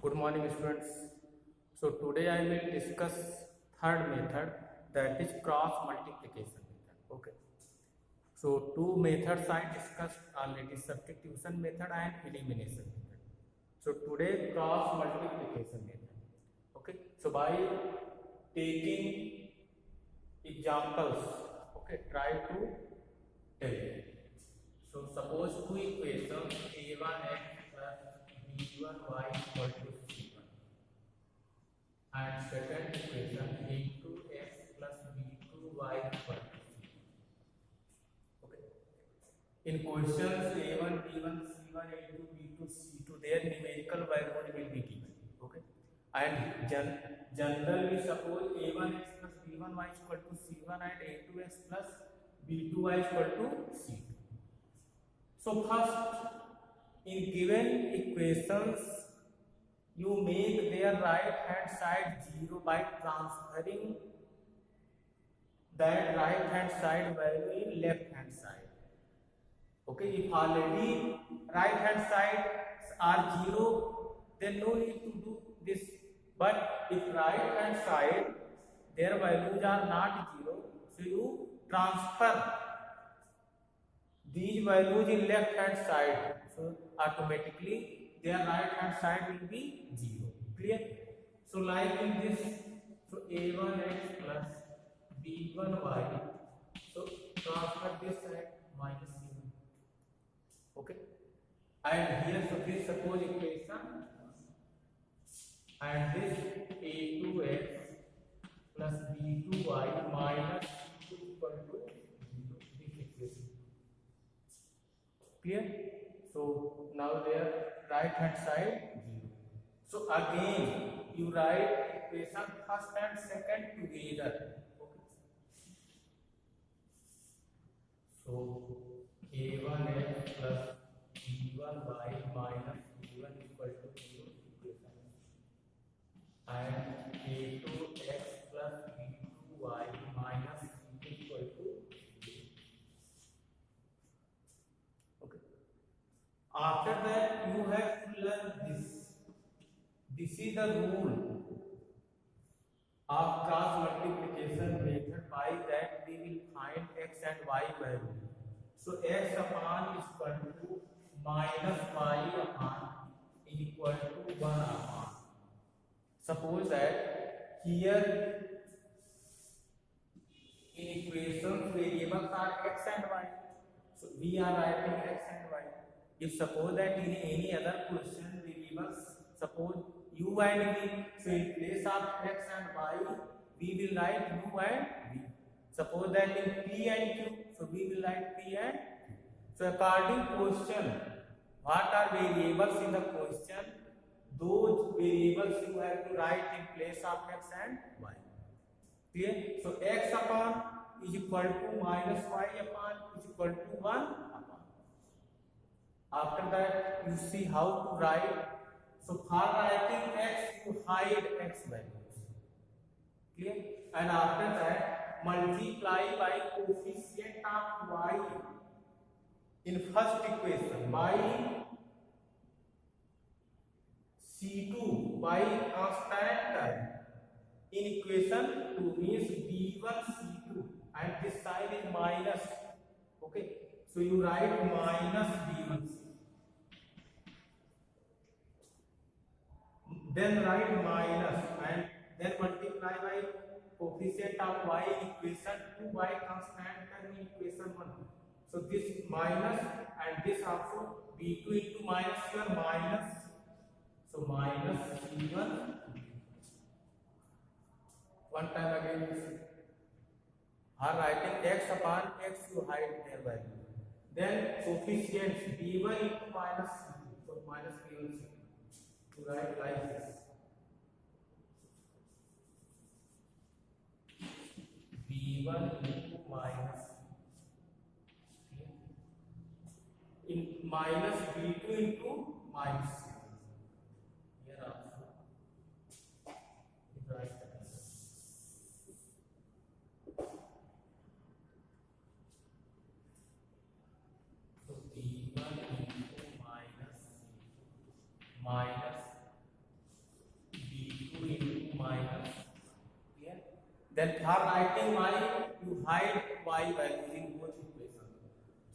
Good morning, students. So today I will discuss third method, that is cross multiplication method. Okay. So two methods I discussed already: substitution method and elimination method. So today cross multiplication method. Okay. So by taking examples, okay, try to tell you. So suppose two equations a1x plus b1y equal to c1, and second equation a2x plus b2y equal to c. Okay. In questions a1, b1, c1, a2, b2, c2, their numerical values will be given. Okay. And generally suppose a1x plus b1y equal to c1 and a2x plus b2y equal to c2. So first, in given equations, you make their right hand side 0 by transferring that right hand side value in left hand side. Okay, if already right hand sides are 0, then no need to do this. But if right hand side their values are not 0, so you transfer these values in left hand side, so automatically their right hand side will be 0. Clear? So like in this, so a1x plus b1y, so transfer this side minus c1. Okay, and here, so this suppose equation, and this a2x plus b2y minus c2 equal to 0, this equation. Clear? So now their right hand side 0. So again you write equation first and second together. Okay. So a1x plus b1y minus b1 equal to 0 equation, and a2x plus b2y minus c2 equal to 0. Okay. After that, you have to learn this. This is the rule of cross multiplication method. By that, we will find x and y value. So x upon is equal to minus y upon is equal to 1 upon. Suppose that here in equations variables are x and y. So we are writing x and y. If suppose that in any other question variables, suppose u and v, so in place of x and y, we will write u and v. Suppose that in p and q, so we will write p and q. So according question, what are variables in the question, those variables you have to write in place of x and y. Clear? So x upon is equal to minus y upon is equal to 1 upon. After that, you see how to write. So for writing x, you hide x values. Clear? And after that, multiply by coefficient of y in first equation by c2 by constant term. In equation 2 means b1 c2, and this sign is minus. Okay, so you write minus b1 c2. Then write minus and then multiply by coefficient of y in equation 2 by constant term in equation 1. So this minus and this also b2 into minus here minus. So minus c1. One time again you see. Are writing x upon x, you hide their value. Then coefficients b1 into minus c2. So minus b1 c2. To write like this. b1 into minus c2. In minus b2 into minus c2. Here also. Write minus Then for writing y, you hide y values in both equations.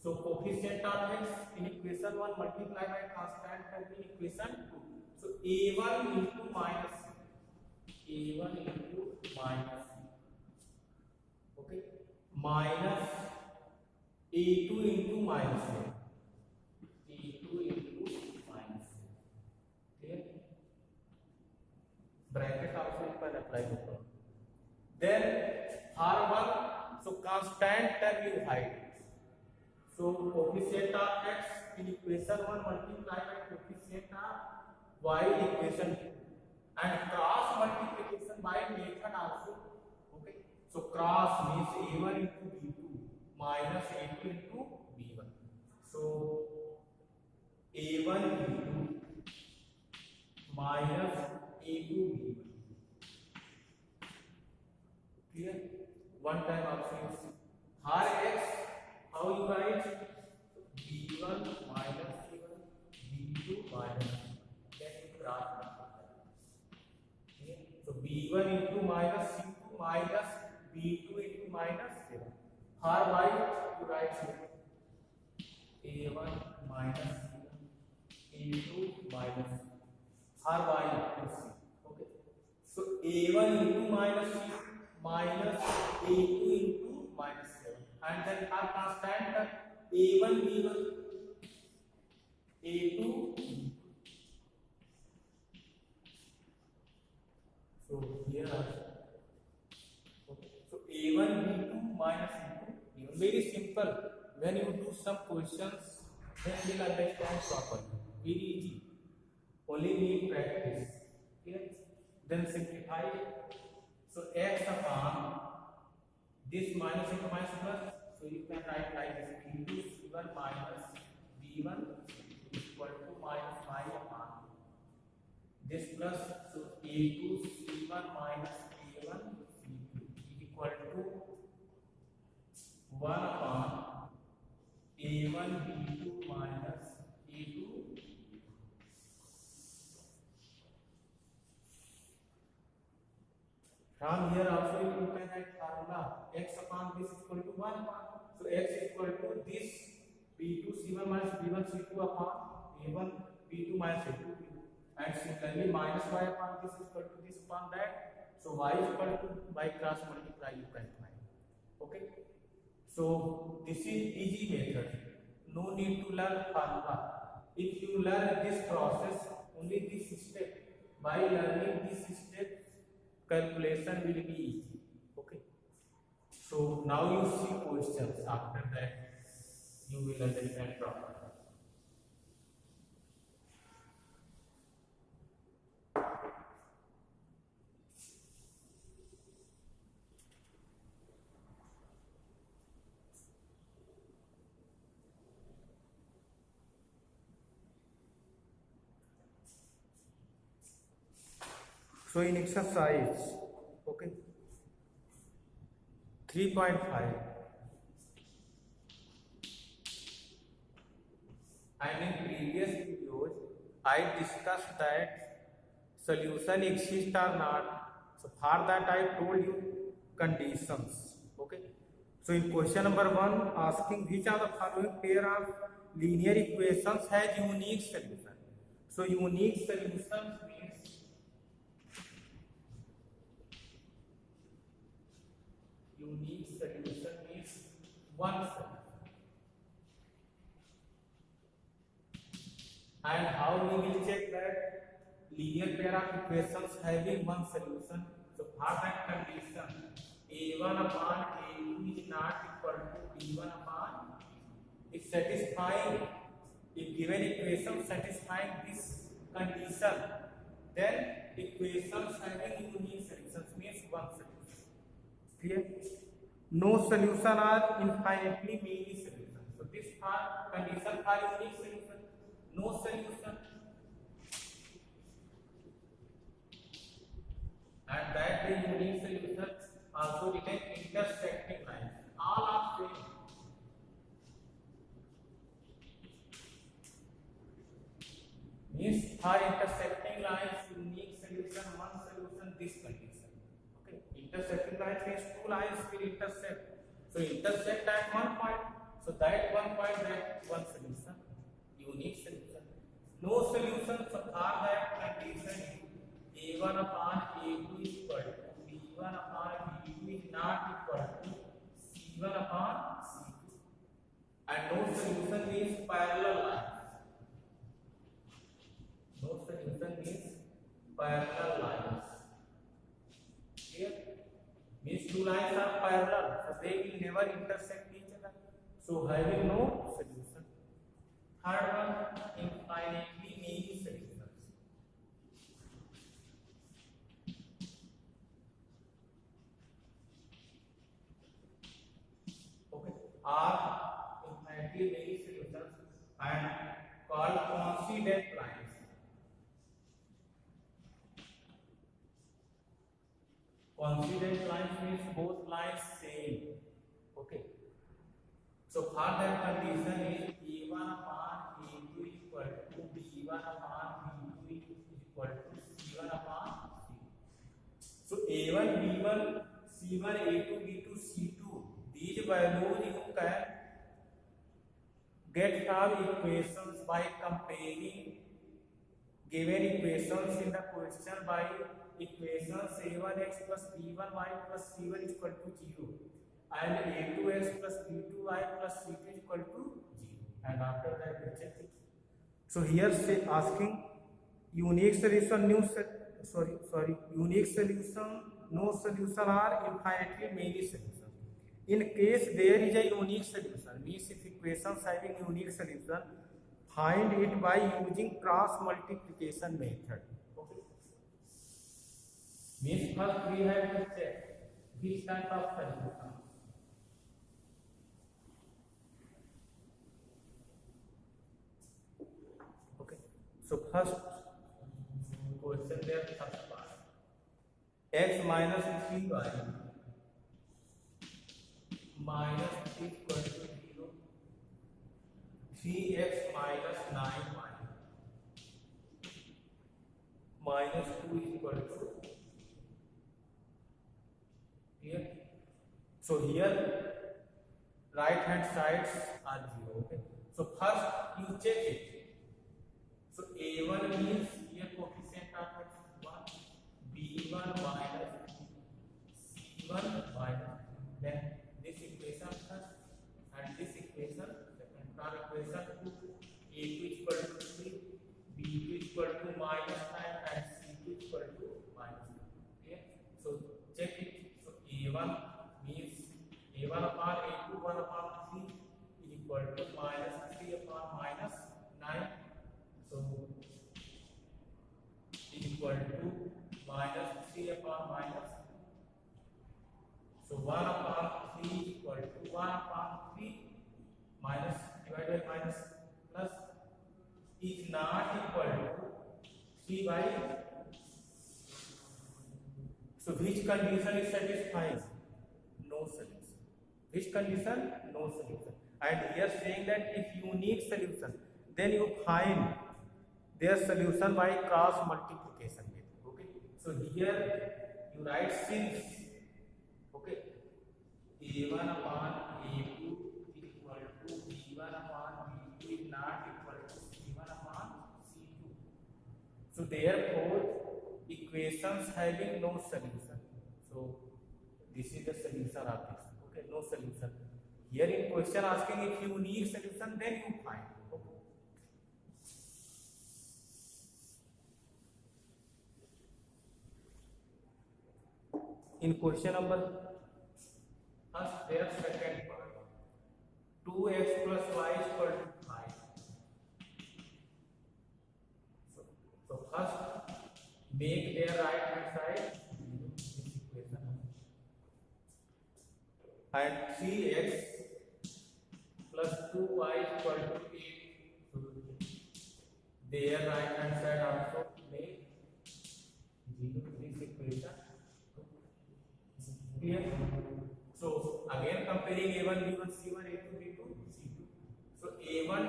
So coefficient of x in equation 1 multiplied by constant term in equation 2. So a1 into minus a1 into minus, okay, minus a2 into minus a2 into minus, clear? Bracket also you can apply before. Then r1, so constant term you hide. So coefficient of x in equation 1 multiplied by coefficient of y in equation 2, and cross multiplication by method also, okay. So cross means a1 into b2 minus a2 into b1. So a1 b2 minus a2 b1. Clear? One time also is r x, how you write? b1 minus a1 b2 minus, then you cross multiply. So b1 into minus c2 minus b2 into minus 7. r y you write a1 minus a2 minus r y you see, okay. So a1 into minus c minus a2 into minus 7, and then our constant a1 b1 a2 b2. So here also, okay. So a1 b2 minus a2 b1, very simple. When you do some questions, then you will understand properly, very easy, only need practice, clear? Then simplify. So x upon this minus into minus plus, so you can write like this, b2 c1 minus b1 equal to minus y upon this plus, so a2 c1 minus a1 c2 equal to 1 upon a1 b2 minus a2. From here also you can write formula x upon this equal to 1. So x equal to this b2 c1 minus b1 c2 upon a1 b2 minus a2 b2, and similarly minus y upon this equal to this upon that. So y equal to by cross multiply you can find, okay. So this is easy method, no need to learn formula. If you learn this process, only this step, by learning this step calculation will be easy, okay. So now you see questions, after that you will understand properly. So in exercise, okay, 3.5, and in previous videos I discussed that solution exists or not. So for that I told you conditions, okay. So in question number 1 asking which of the following pair of linear equations has unique solution. So unique solutions means one solution. And how we will check that linear pair of equations having one solution? So for that condition, a1 upon a2 is not equal to b1 upon b2. If satisfying, if given equation satisfying this condition, then equations having unique solutions means one solution. Clear? No solution are infinitely many solutions. So this condition for unique solution, no solution, and that the unique solutions also written intersecting lines. All are same. Means for intersecting lines, unique solution, one solution, this condition. Okay, intersecting intersect lines means two lines will intersect. So intersect at one point. So that one point, that one solution, unique solution. No solution for that condition A1 upon A2 is equal to B1 upon B2 is not equal to C1 upon C2. And no solution means parallel lines. No solution means parallel lines. Clear? Means two lines are parallel, so they will never intersect each other. So having no solution. Third one, infinitely many solutions. Okay, are infinitely many solutions and called coincident lines. Coincident lines means both lines same. Okay. So for that condition is A1 upon A2 is equal to B1 upon B2 is equal to C1 upon C2. So A1, B1, C1, A2, B2, C2, these values you can get from equations by comparing given equations in the question by equations A1x plus B1y plus C1 is equal to 0 and A2x plus B2y plus C2 is equal to 0, and after that we check it. So here say asking unique solution, unique solution, no solution or infinitely many solutions. In case there is a unique solution, means if equations having unique solution, find it by using cross multiplication method. Okay. Means first we have to check which type of solution. Okay. So first question there, first part. X minus 3y minus 3 equal to 0. 3x minus 9y minus 2 is equal to here. So here right hand sides are 0. Okay. So first you check it. So A1 means here coefficient of x 1, B1 minus C1 minus, then this equation first and this equation second. From equation 2, A2 is equal to 3, B2 is equal to minus 9 and C2 is equal to minus 9. Okay. So check it. So A1 means A1 upon A2 1 upon 3 is equal to minus 3 upon minus 9. So is equal to minus 3 upon minus. So 1 upon 3 is equal to 1 upon 3 minus divided by minus plus is not equal to 3 by. So which condition is satisfying? No solution. Which condition? No solution. And here saying that if unique solution, then you find their solution by cross multiplication method. Okay. So here you write since, okay, A1 upon A2 is equal to B1 upon B2 is not equal to C1 upon C2. So therefore equations having no solution. So this is the solution of this. Okay, no solution. Here in question asking if unique solution, then you find. Okay. In question number first, their second part, 2x plus y is equal to 5. So first make their right hand side this equation and 3x plus 2y is equal to 8. So their right hand side also make 0 this equation. Clear? So again comparing A1, B1, C1, A2, B2, C2. So A1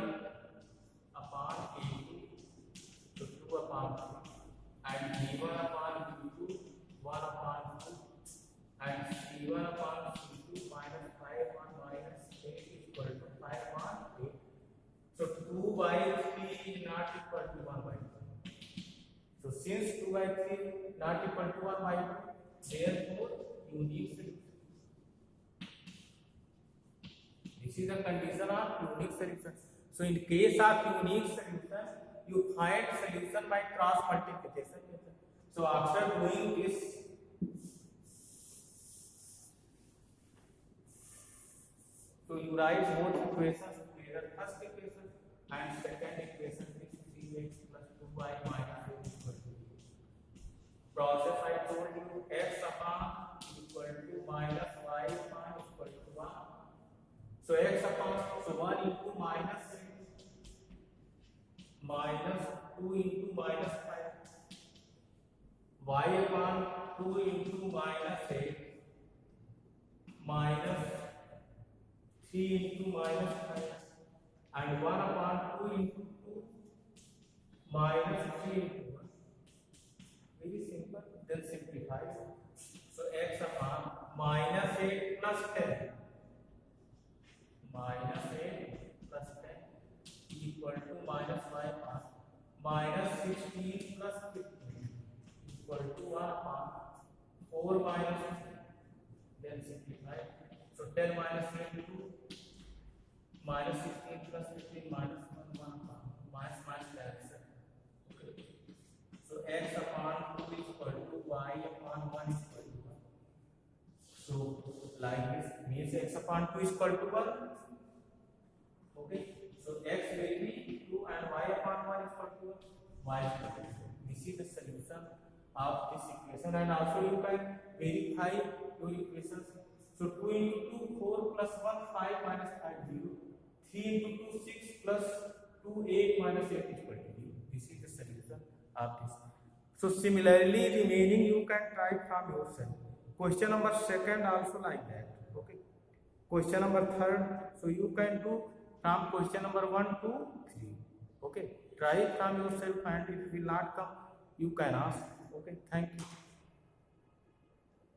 upon A2, so 2 upon 3, and B1 upon B2, 1 upon 2, and by 3 is not equal to 1 by 2. So since 2 by 3 not equal to 1 by 2, therefore unique solution. This is the condition of unique solution. So in case of unique solution, you find solution by cross multiplication method. So after doing this, so you write both equations together. First equation and second equation is 3x plus 2y minus 8 equal to 0. Process I told you, x upon equal to minus y upon equal to 1. So x upon, so 1 into minus 6 minus 2 into minus 5, y upon 2 into minus 8 minus 3 into minus 5 and 1 upon 2 into 2 minus 3 into 1. Very simple. Then simplify. So x upon minus 8 plus 10 minus 8 plus 10 equal to minus y upon minus 16 plus 15 equal to 1 upon 4 minus 15. Then simplify. So 10 minus 8 into minus 16 plus 15 minus 1 upon minus cancel. Okay. So x upon 2 is equal to y upon 1 is equal to 1. So like this means x upon 2 is equal to 1. Okay. So x will be 2 and y upon 1 is equal to 1. Y is equal to 2. This is the solution of this equation, and also you can verify your equations. So 2 into 2 4 plus 1 5 minus 5 0. 3 into 2 6 plus 2 8 minus 8 is equal to 0. This is the solution of this. So similarly remaining you can try from yourself. Question number second also like that. Okay. Question number third. So you can do from question number 1 to 3. Okay. Try it from yourself, and if it will not come, you can ask. Okay. Thank you.